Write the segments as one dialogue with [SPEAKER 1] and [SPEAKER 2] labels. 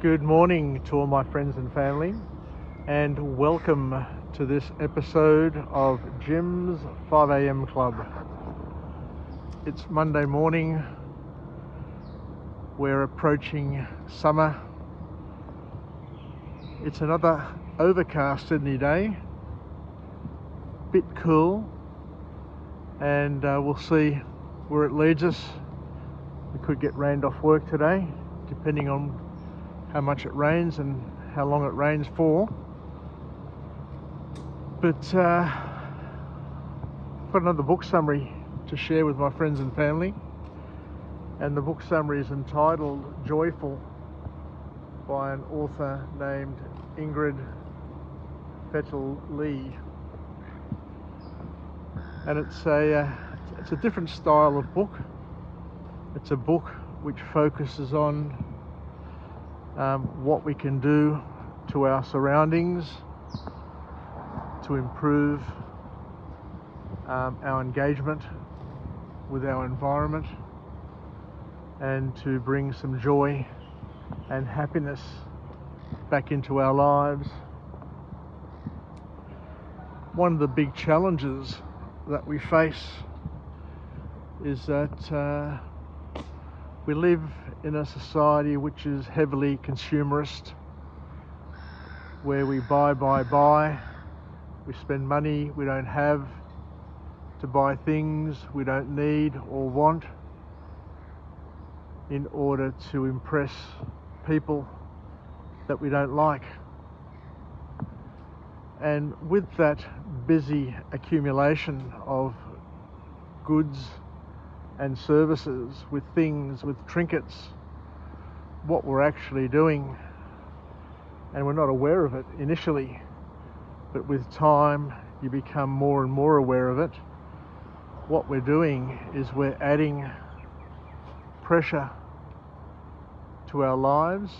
[SPEAKER 1] Good morning to all my friends and family, and welcome to this episode of Jim's 5am Club. It's Monday morning. We're approaching summer. It's another overcast Sydney day, bit cool, and we'll see where it leads us. We could get rained off work today, depending on how much it rains and how long it rains for. But I've got another book summary to share with my friends and family, and the book summary is entitled Joyful by an author named Ingrid Fetell. And it's a different style of book. It's a book which focuses on what we can do to our surroundings to improve our engagement with our environment and to bring some joy and happiness back into our lives. One of the big challenges that we face is that we live in a society which is heavily consumerist, where we buy. We spend money we don't have to buy things we don't need or want in order to impress people that we don't like. And with that busy accumulation of goods and services, with things, with trinkets, what we're actually doing, and we're not aware of it initially, but with time you become more and more aware of it. What we're doing is we're adding pressure to our lives,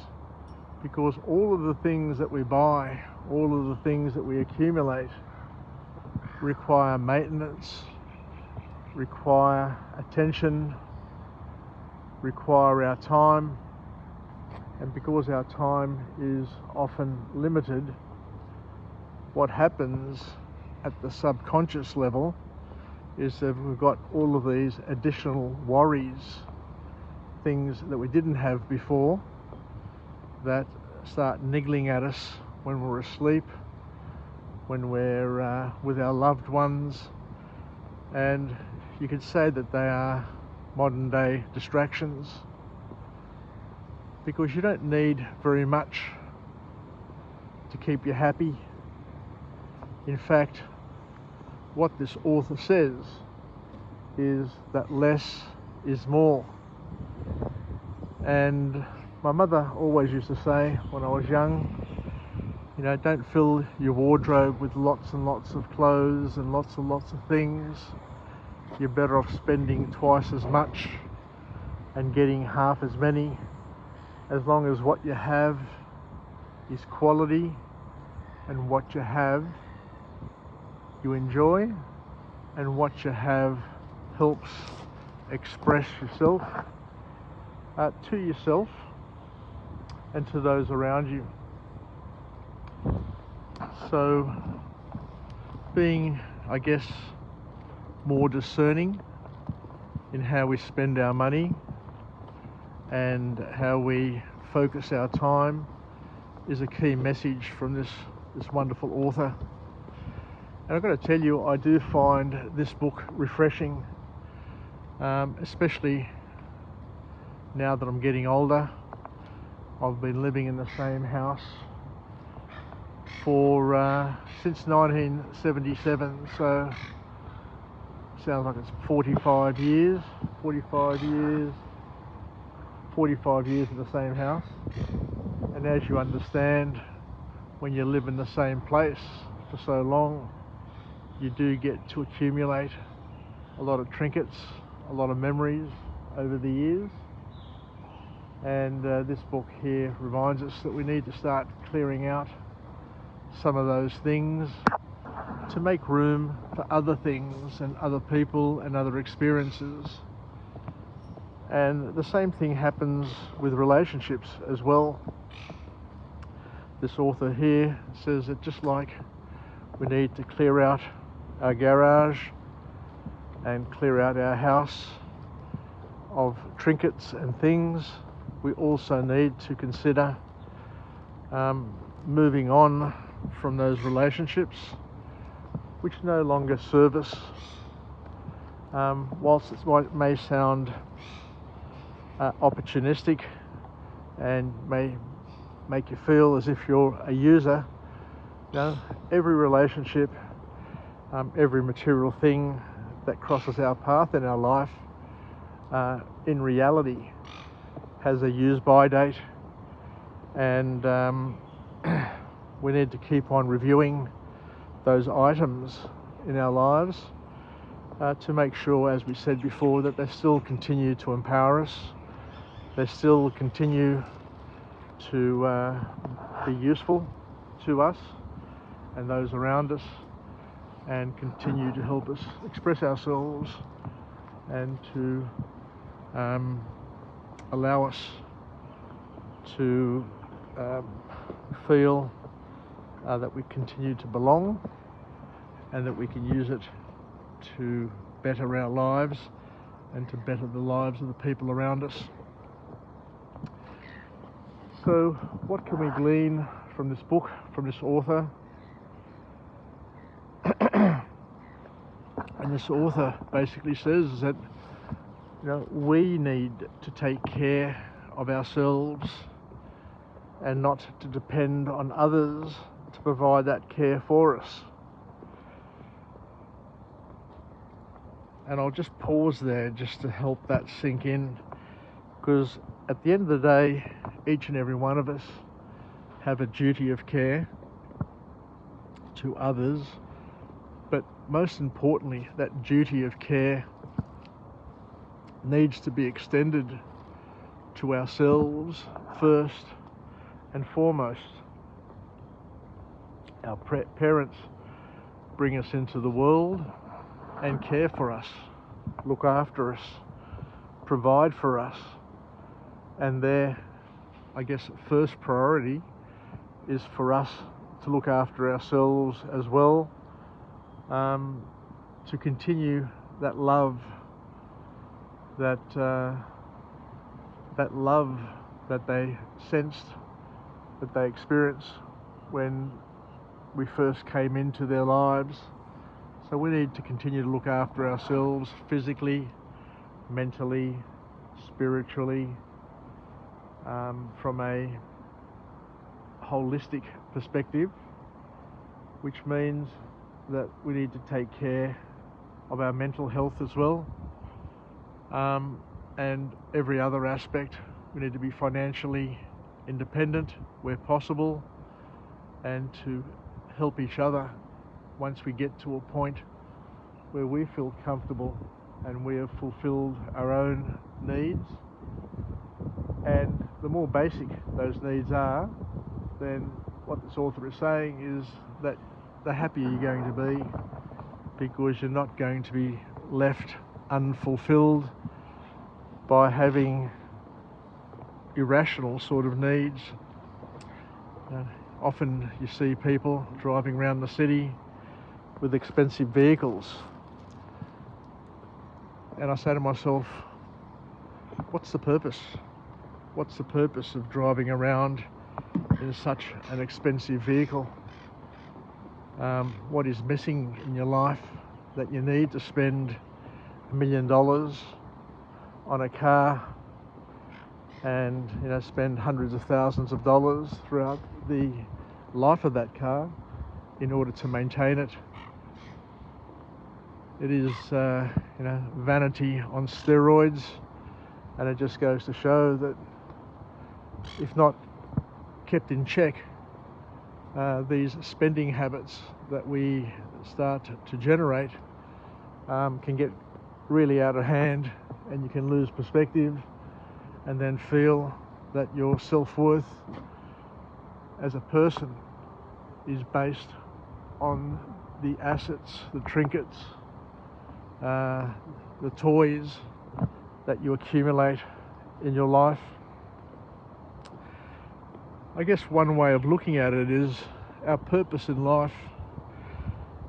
[SPEAKER 1] because all of the things that we buy, all of the things that we accumulate require maintenance, require attention, require our time. And because our time is often limited, what happens at the subconscious level is that we've got all of these additional worries, things that we didn't have before, that start niggling at us when we're asleep, when we're with our loved ones. And you could say that they are modern day distractions, because you don't need very much to keep you happy. In fact, what this author says is that less is more. And my mother always used to say when I was young, don't fill your wardrobe with lots and lots of clothes and lots of things. You're better off spending twice as much and getting half as many, as long as what you have is quality and what you have you enjoy, and what you have helps express yourself to yourself and to those around you. So being, I guess, more discerning in how we spend our money and how we focus our time is a key message from this wonderful author. And I've got to tell you, I do find this book refreshing, especially now that I'm getting older. I've been living in the same house for since 1977, so sounds like it's 45 years in the same house. And as you understand, when you live in the same place for so long, you do get to accumulate a lot of trinkets, a lot of memories over the years. And this book here reminds us that we need to start clearing out some of those things to make room for other things and other people and other experiences. And the same thing happens with relationships as well. this author here says that just like we need to clear out our garage and clear out our house of trinkets and things, we also need to consider moving on from those relationships which no longer serve us. Whilst it may sound opportunistic and may make you feel as if you're a user, every relationship, every material thing that crosses our path in our life, in reality has a use-by date, and we need to keep on reviewing those items in our lives to make sure, as we said before, that they still continue to empower us, they still continue to be useful to us and those around us, and continue to help us express ourselves and to allow us to feel that we continue to belong and that we can use it to better our lives and to better the lives of the people around us. So what can we glean from this book, from this author? And this author basically says that we need to take care of ourselves and not to depend on others to provide that care for us. And I'll just pause there just to help that sink in, because at the end of the day, each and every one of us have a duty of care to others, but most importantly, that duty of care needs to be extended to ourselves first and foremost. Our parents bring us into the world and care for us, look after us, provide for us, and their, first priority is for us to look after ourselves as well, to continue that love, that love that they sensed, that they experienced when we first came into their lives. So we need to continue to look after ourselves physically, mentally, spiritually, from a holistic perspective, which means that we need to take care of our mental health as well, and every other aspect. We need to be financially independent where possible, and to help each other once we get to a point where we feel comfortable and we have fulfilled our own needs. And the more basic those needs are, then what this author is saying is that the happier you're going to be, because you're not going to be left unfulfilled by having irrational sort of needs. Often you see people driving around the city with expensive vehicles, and I say to myself, what's the purpose? What's the purpose of driving around in such an expensive vehicle? What is missing in your life that you need to spend $1 million on a car and spend hundreds of thousands of dollars throughout the life of that car in order to maintain it? It is vanity on steroids, and it just goes to show that if not kept in check, these spending habits that we start to generate can get really out of hand, and you can lose perspective and then feel that your self-worth as a person is based on the assets, the trinkets, the toys that you accumulate in your life. I guess one way of looking at it is our purpose in life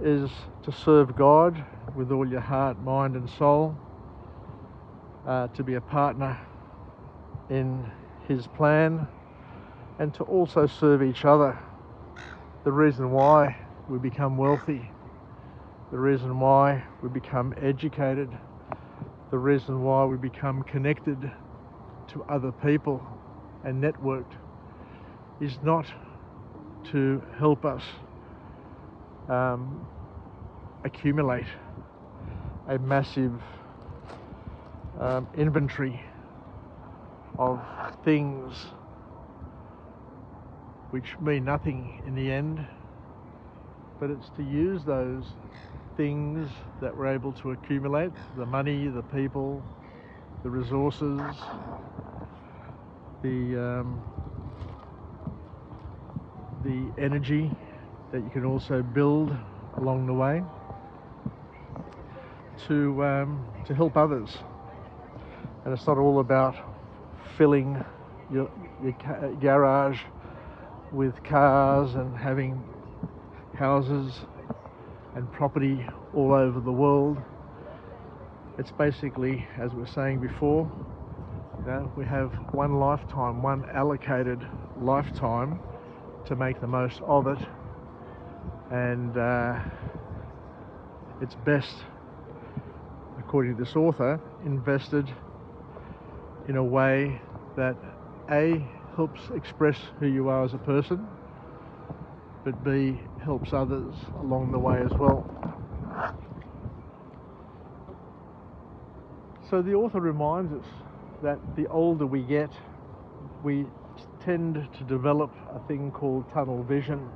[SPEAKER 1] is to serve God with all your heart, mind and soul, to be a partner in His plan, and to also serve each other. The reason why we become wealthy, the reason why we become educated, the reason why we become connected to other people and networked is not to help us accumulate a massive inventory of things which mean nothing in the end, but it's to use those things that we're able to accumulate, the money, the people, the resources, the energy that you can also build along the way to help others. And it's not all about filling your garage with cars and having houses and property all over the world. It's basically, as we were saying before, we have one lifetime, one allocated lifetime to make the most of it, and it's best, according to this author, invested in a way that A, helps express who you are as a person, but B, helps others along the way as well. So the author reminds us that the older we get, we tend to develop a thing called tunnel vision,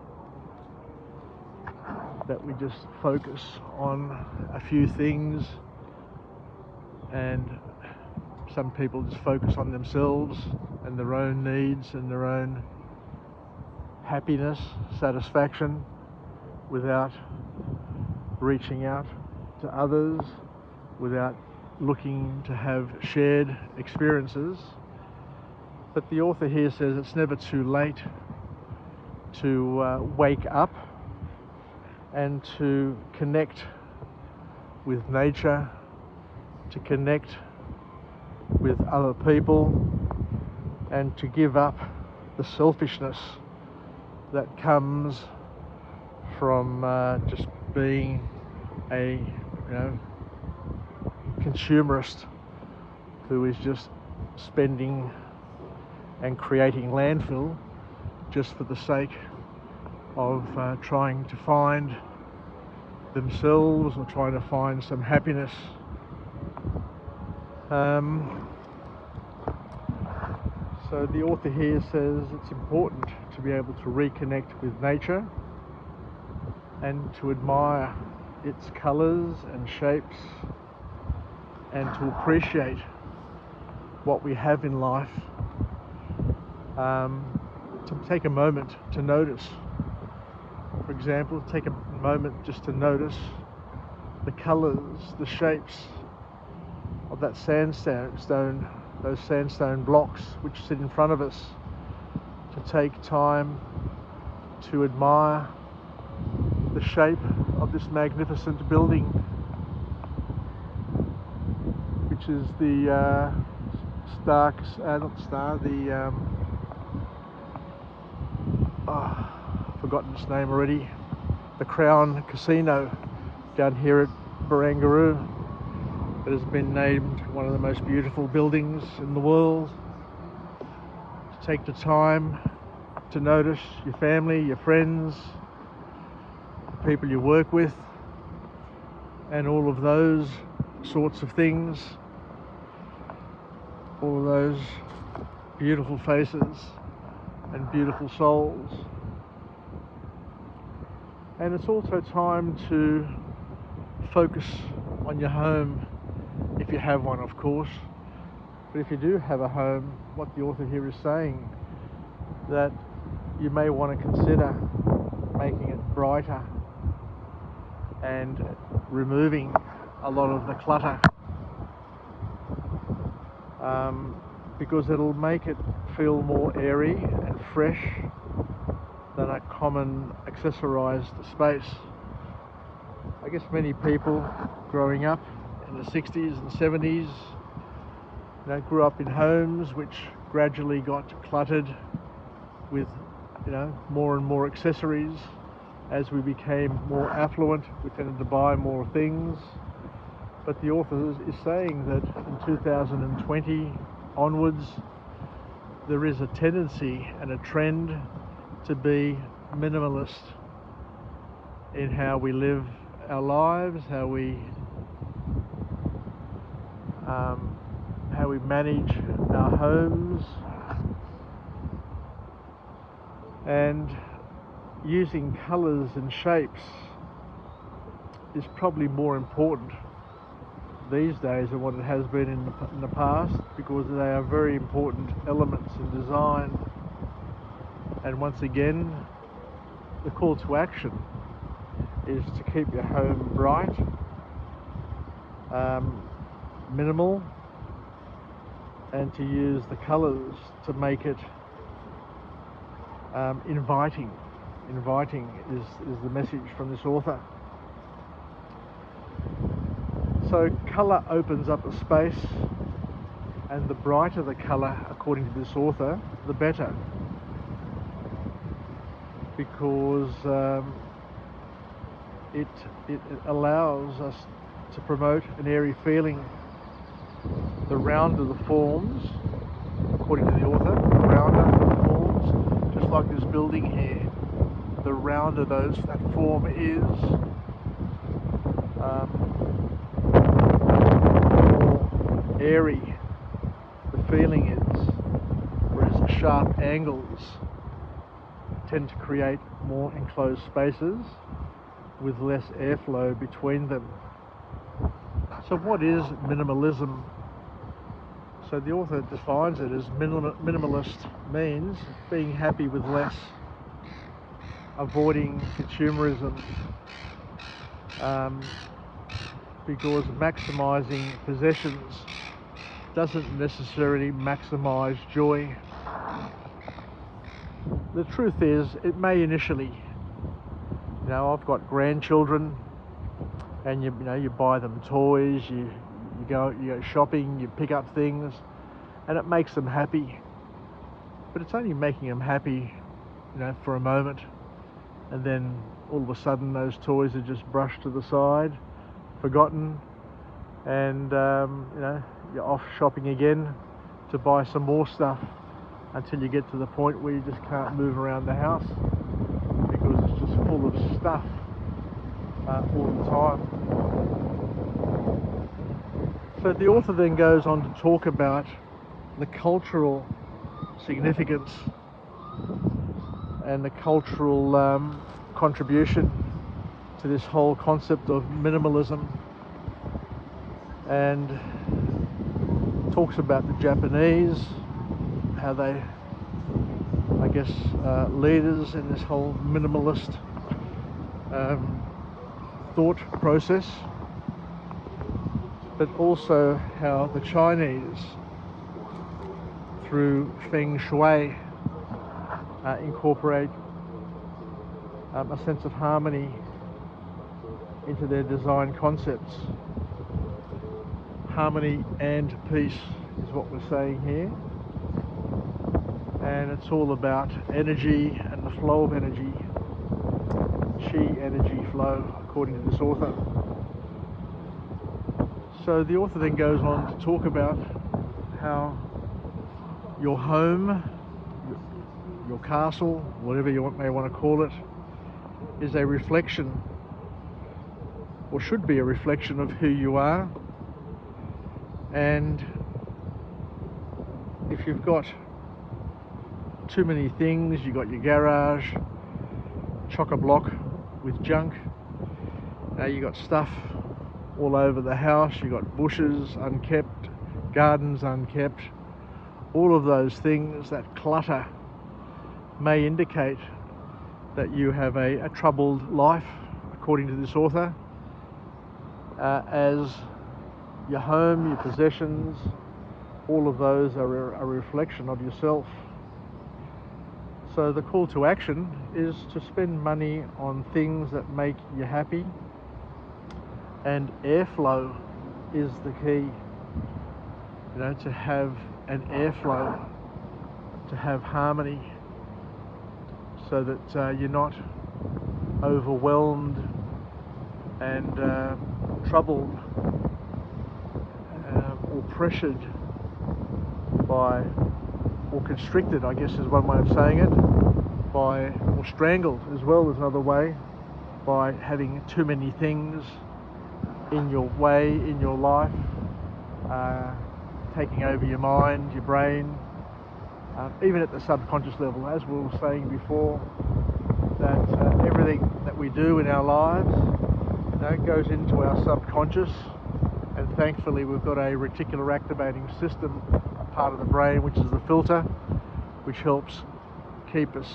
[SPEAKER 1] that we just focus on a few things, and some people just focus on themselves and their own needs and their own happiness, satisfaction, without reaching out to others, without looking to have shared experiences. But the author here says it's never too late to wake up and to connect with nature, to connect with other people, and to give up the selfishness that comes from just being a consumerist who is just spending and creating landfill just for the sake of trying to find themselves or trying to find some happiness. So the author here says it's important to be able to reconnect with nature and to admire its colours and shapes, and to appreciate what we have in life, to take a moment to notice. For example, take a moment just to notice the colours, the shapes of that sandstone, those sandstone blocks which sit in front of us, to take time to admire the shape of this magnificent building, which is the forgotten its name already, the Crown Casino down here at Barangaroo, that has been named one of the most beautiful buildings in the world. To take the time to notice your family, your friends, the people you work with, and all of those sorts of things, all of those beautiful faces and beautiful souls. And it's also time to focus on your home, if you have one, of course. But if you do have a home, what the author here is saying, that you may want to consider making it brighter and removing a lot of the clutter. because it'll make it feel more airy and fresh than a common accessorized space. I guess many people growing up in the 60s and 70s, grew up in homes which gradually got cluttered with, more and more accessories. As we became more affluent, we tended to buy more things. But the author is saying that in 2020 onwards, there is a tendency and a trend to be minimalist in how we live our lives, how we manage our homes, and using colours and shapes is probably more important these days than what it has been in the past, because they are very important elements in design. And once again, the call to action is to keep your home bright, minimal, and to use the colours to make it inviting. Inviting is the message from this author. So colour opens up a space, and the brighter the colour, according to this author, the better, because it allows us to promote an airy feeling. The rounder the forms, according to the author, the rounder the forms, just like this building here, the rounder that form is, more airy the feeling is, whereas sharp angles tend to create more enclosed spaces with less airflow between them. So what is minimalism? So the author defines it as minimalist means being happy with less, avoiding consumerism, because maximising possessions doesn't necessarily maximise joy. The truth is, it may initially. I've got grandchildren, and you buy them toys, you go shopping, you pick up things, and it makes them happy. But it's only making them happy, for a moment, and then all of a sudden those toys are just brushed to the side, forgotten, and you're off shopping again to buy some more stuff until you get to the point where you just can't move around the house because it's just full of stuff all the time. So the author then goes on to talk about the cultural significance and the cultural contribution to this whole concept of minimalism, and talks about the Japanese, how they, leaders in this whole minimalist thought process, but also how the Chinese, through Feng Shui, incorporate a sense of harmony into their design concepts. Harmony and peace is what we're saying here, and it's all about energy and the flow of energy, chi energy flow, according to this author. So the author then goes on to talk about how your home, your castle, whatever you may want to call it, is a reflection, or should be a reflection, of who you are. And if you've got too many things, you've got your garage chock-a-block with junk, you've got stuff all over the house, you've got bushes unkept, gardens unkept, all of those things, that clutter may indicate that you have a troubled life, according to this author, as your home, your possessions, all of those are a reflection of yourself. So the call to action is to spend money on things that make you happy, and airflow is the key. To have an airflow, to have harmony, so that you're not overwhelmed and troubled or pressured by, or constricted, I guess is one way of saying it, by, or strangled as well is another way, by having too many things in your way, in your life, taking over your mind, your brain, even at the subconscious level, as we were saying before, that everything that we do in our lives goes into our subconscious, and thankfully we've got a reticular activating system, a part of the brain which is the filter, which helps keep us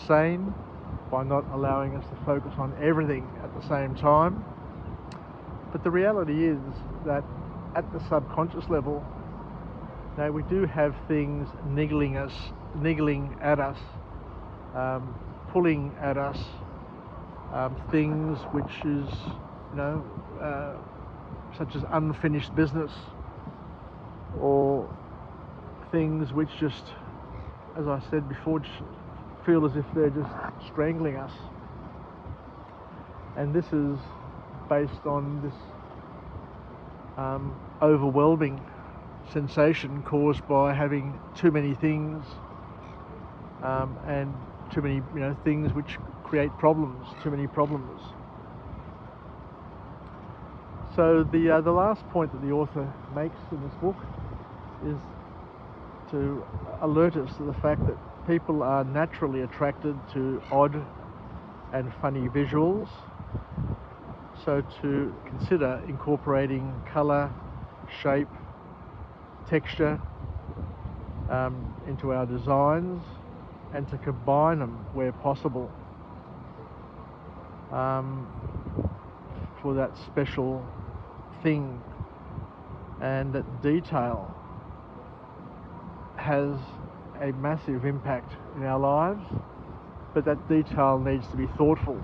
[SPEAKER 1] sane by not allowing us to focus on everything at the same time. But the reality is that at the subconscious level, we do have things niggling at us, pulling at us, things which is, such as unfinished business, or things which just, as I said before, just feel as if they're just strangling us. And this is based on this overwhelming sensation caused by having too many things, and too many things which create problems, too many problems. So the last point that the author makes in this book is to alert us to the fact that people are naturally attracted to odd and funny visuals. So to consider incorporating colour, shape, texture into our designs, and to combine them where possible for that special thing. And that detail has a massive impact in our lives, but that detail needs to be thoughtful,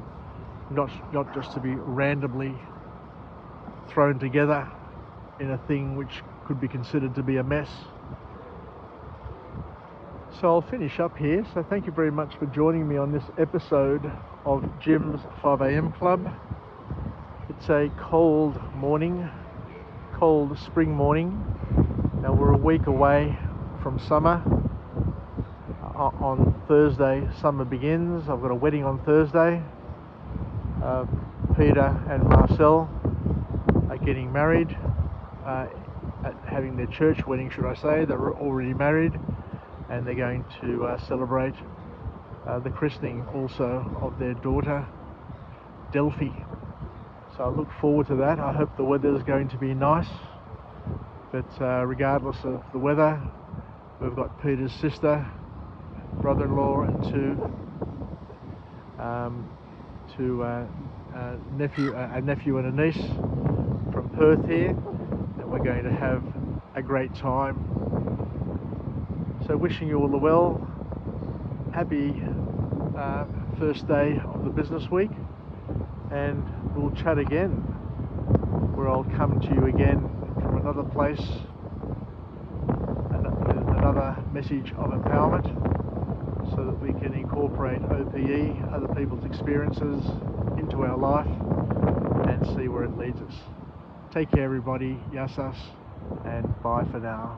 [SPEAKER 1] not just to be randomly thrown together in a thing which could be considered to be a mess. So I'll finish up here. So thank you very much for joining me on this episode of Jim's 5am Club. It's a cold morning, cold spring morning. Now we're a week away from summer. On Thursday, summer begins. I've got a wedding on Thursday. Peter and Marcel are getting married, having their church wedding, should I say. They're already married, and they're going to celebrate the christening also of their daughter, Delphi. So I look forward to that. I hope the weather is going to be nice, but regardless of the weather, we've got Peter's sister, brother-in-law, and a nephew and a niece from Perth here, and we're going to have a great time. So wishing you all the well. Happy first day of the business week, and we'll chat again, where I'll come to you again from another place, another message of empowerment, so that we can incorporate OPE, other people's experiences, into our life and see where it leads us. Take care everybody, yasas, and bye for now.